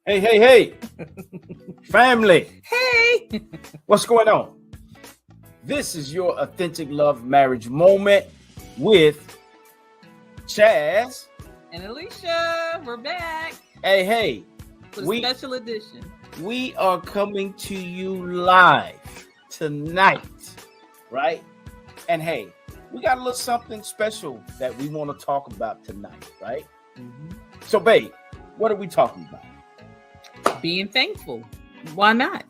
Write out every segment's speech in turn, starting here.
Hey, hey, hey, family, Hey. what's going on? This is your authentic love marriage moment with Chaz. And Alicia, we're back Hey, hey, with a we special edition. we are coming to you live tonight, right? And hey, we got a little something special that we want to talk about tonight, right? So, babe, what are we talking about? Being thankful. Why not?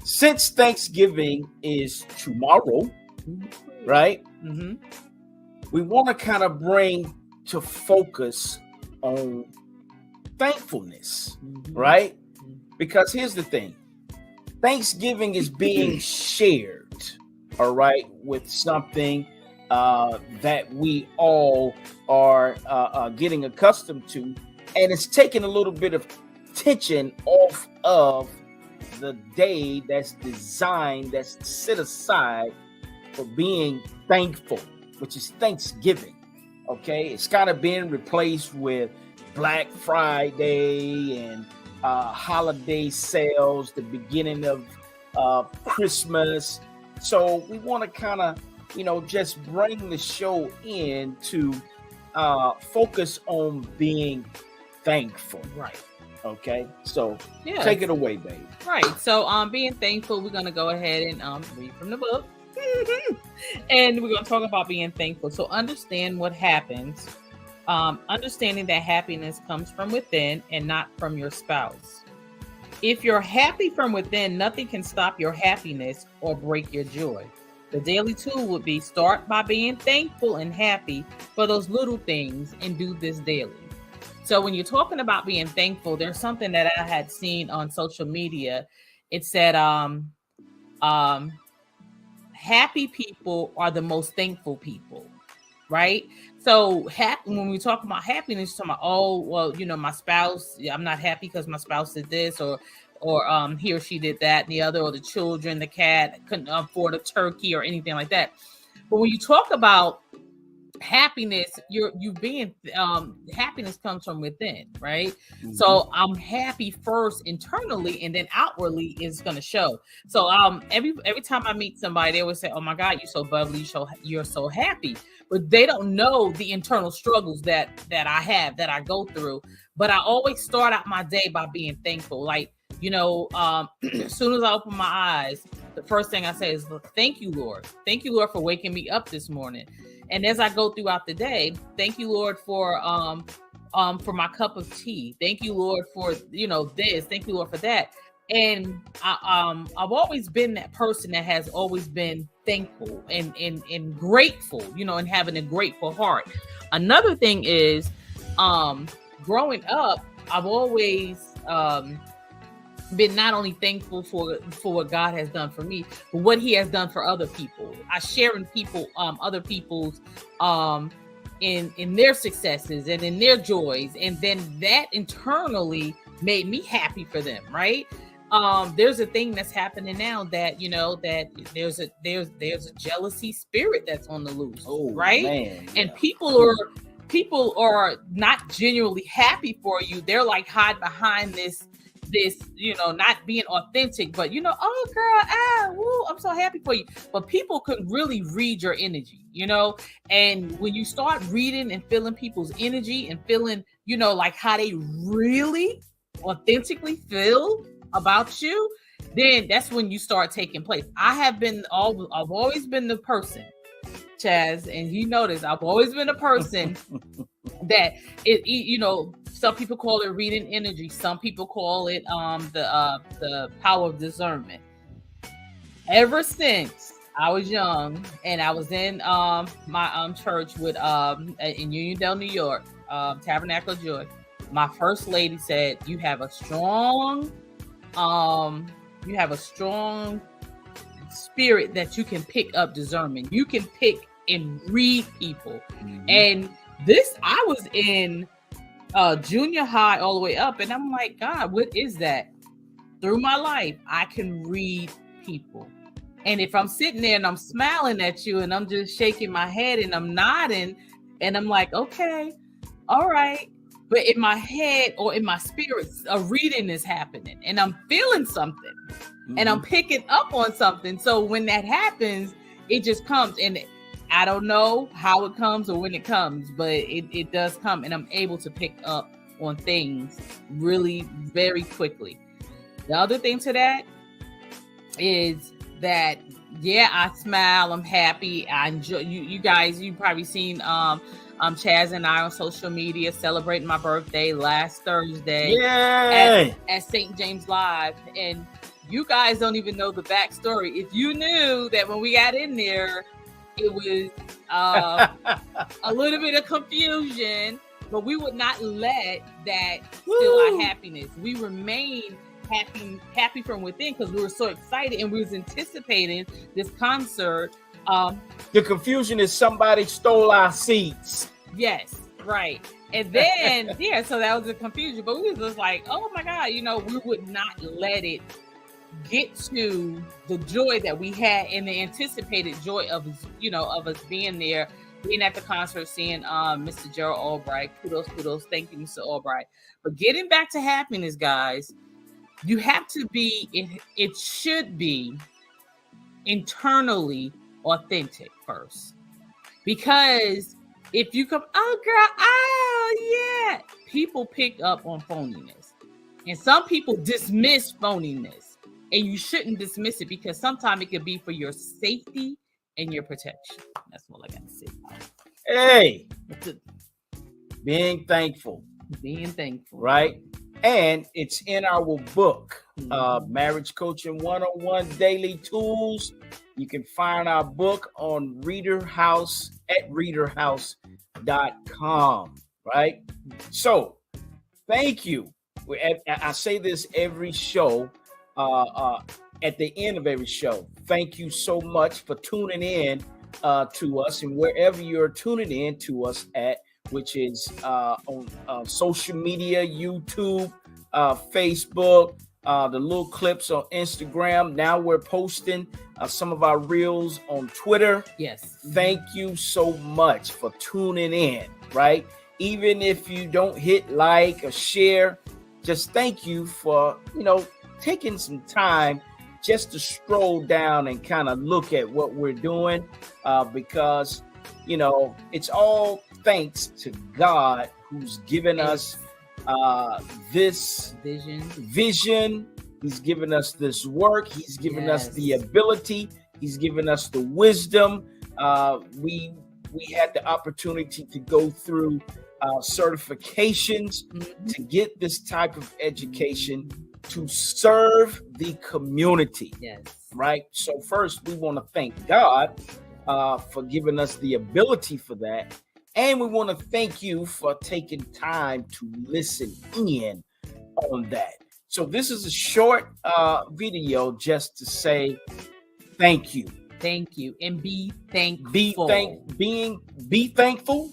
Since Thanksgiving is tomorrow, right? Mm-hmm. We want to kind of bring to focus on thankfulness, right? Because here's the thing. Thanksgiving is being shared, all right, with something that we all are getting accustomed to, and it's taking a little bit of tension off of the day that's designed, that's set aside for being thankful, which is Thanksgiving. Okay, it's kind of being replaced with Black Friday and holiday sales, the beginning of Christmas. So we want to kind of, just bring the show in to focus on being thankful. Right. Okay, so Yeah. take it away, babe. Right. So being thankful, we're gonna go ahead and read from the book. And we're gonna talk about being thankful. So understand what happens. Understanding that happiness comes from within and not from your spouse. If you're happy from within, nothing can stop your happiness or break your joy. The daily tool would be start by being thankful and happy for those little things and do this daily. So when you're talking about being thankful, there's something that I had seen on social media. It said, happy people are the most thankful people, right? So when we talk about happiness, we're talking about, oh, well, my spouse, I'm not happy because my spouse did this, or he or she did that and the other, or the children, the cat couldn't afford a turkey or anything like that. But when you talk about happiness, happiness comes from within, right? Mm-hmm. So I'm happy first internally, and then outwardly is going to show. So every time I meet somebody, they always say, oh my God, you're so bubbly, you're so happy, but they don't know the internal struggles that I have, that I go through. But I always start out my day by being thankful. Like, as soon as I open my eyes, the first thing I say is, thank you, Lord. Thank you, Lord, for waking me up this morning. And as I go throughout the day, thank you, Lord, for my cup of tea. Thank you, Lord, for this. Thank you, Lord, for that. And I've always been that person that has always been thankful and grateful, and having a grateful heart. Another thing is, growing up, I've always been not only thankful for what God has done for me, but what He has done for other people. I share in people, other people's, in their successes and in their joys, and then that internally made me happy for them. Right? There's a thing that's happening now that that there's a jealousy spirit that's on the loose. Oh, right? Man, yeah. And people are not genuinely happy for you. They're like hide behind this, not being authentic, but oh girl, woo, I'm so happy for you. But people could really read your energy, and when you start reading and feeling people's energy and feeling, like how they really authentically feel about you, then that's when you start taking place. I've always been the person, Chaz, and you notice I've always been a person that some people call it reading energy. Some people call it the power of discernment. Ever since I was young and I was in my church with in Uniondale, New York, Tabernacle of Joy, my first lady said, you have a strong spirit that you can pick up discernment. You can pick and read people. Mm-hmm. And I was in junior high all the way up, and I'm like, God, what is that? Through my life, I can read people. And if I'm sitting there and I'm smiling at you and I'm just shaking my head and I'm nodding and I'm like, okay, all right, but in my head or in my spirit, a reading is happening and I'm feeling something and I'm picking up on something. So when that happens, it just comes, and I don't know how it comes or when it comes, but it does come, and I'm able to pick up on things really very quickly. The other thing to that is that, yeah, I smile, I'm happy, I enjoy. You guys, you probably seen Chaz and I on social media celebrating my birthday last Thursday at St. James Live, and you guys don't even know the backstory. If you knew that when we got in there, it was a little bit of confusion, but we would not let that steal our happiness. We remained happy from within because we were so excited and we was anticipating this concert. The confusion is somebody stole our seats. Yes, right. And then so that was the confusion. But we was just like, oh my God, we would not let it get to the joy that we had and the anticipated joy of us being there, being at the concert, seeing Mr. Gerald Albright. Kudos. Thank you, Mr. Albright. But getting back to happiness, guys, you have to be, it should be internally authentic first. Because if you come, oh girl, oh yeah, people pick up on phoniness. And some people dismiss phoniness. And you shouldn't dismiss it, because sometimes it could be for your safety and your protection. That's all I got to say. Hey, being thankful. Right? And it's in our book, Marriage Coaching 101 Daily Tools. You can find our book on Readerhouse at readerhouse.com. Right? So, thank you. I say this every show. At the end of every show, thank you so much for tuning in to us, and wherever you're tuning in to us at, which is on social media, YouTube, Facebook, the little clips on Instagram. Now we're posting some of our reels on Twitter. Yes. Thank you so much for tuning in, right? Even if you don't hit like or share, just thank you for, taking some time just to stroll down and kind of look at what we're doing, because it's all thanks to God who's given us this vision. He's given us this work. He's given us the ability. He's given us the wisdom. We had the opportunity to go through certifications to get this type of education to serve the community. Yes. Right. So first, we want to thank God for giving us the ability for that. And we want to thank you for taking time to listen in on that. So this is a short video just to say thank you. Thank you. And be thankful. Be thankful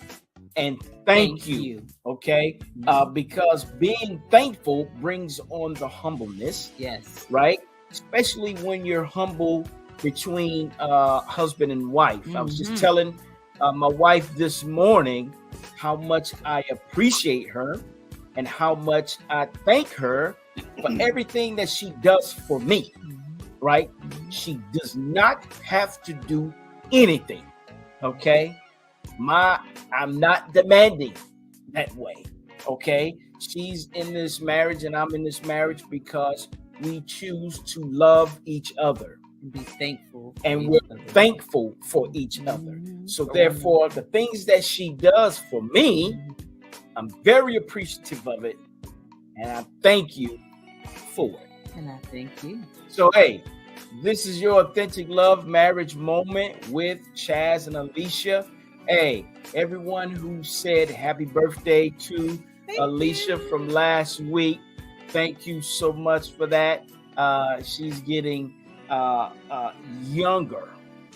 and thank you. Okay. Because being thankful brings on the humbleness. Yes. Right. Especially when you're humble between husband and wife. I was just telling my wife this morning how much I appreciate her and how much I thank her for everything that she does for me. Right. She does not have to do anything. Okay. I'm not demanding that way. Okay. She's in this marriage and I'm in this marriage because we choose to love each other. Be thankful. And we're thankful for each other. So therefore, the things that she does for me, I'm very appreciative of it. And I thank you for it. And I thank you. So, hey, this is your Authentic Love Marriage Moment with Chaz and Alicia. Hey, everyone who said happy birthday to Alicia from last week, thank you so much for that. She's getting younger,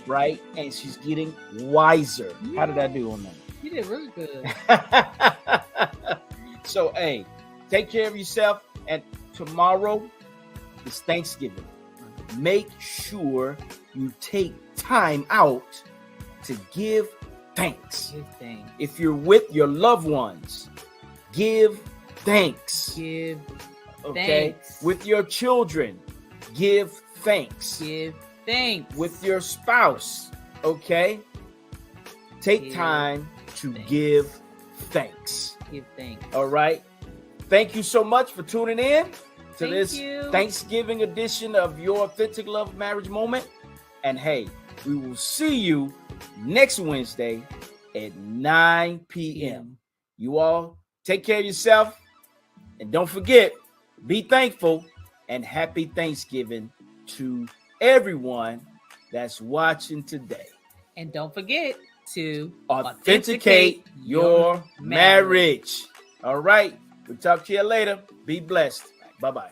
right? And she's getting wiser. Yeah. How did I do on that? You did really good. So, hey, take care of yourself. And tomorrow is Thanksgiving. Make sure you take time out to give thanks. Give thanks. If you're with your loved ones, give thanks. Give Okay. thanks. With your children, give thanks. Give thanks. With your spouse, okay? Take Give time to thanks. give thanks. Give thanks. All right. Thank you so much for tuning in to Thank this you. Thanksgiving edition of Your Authentic Love Marriage Moment. And hey, we will see you next Wednesday at 9 p.m. You all take care of yourself. And don't forget, be thankful and happy Thanksgiving to everyone that's watching today. And don't forget to Authenticate your marriage. All right. We'll talk to you later. Be blessed. Bye-bye.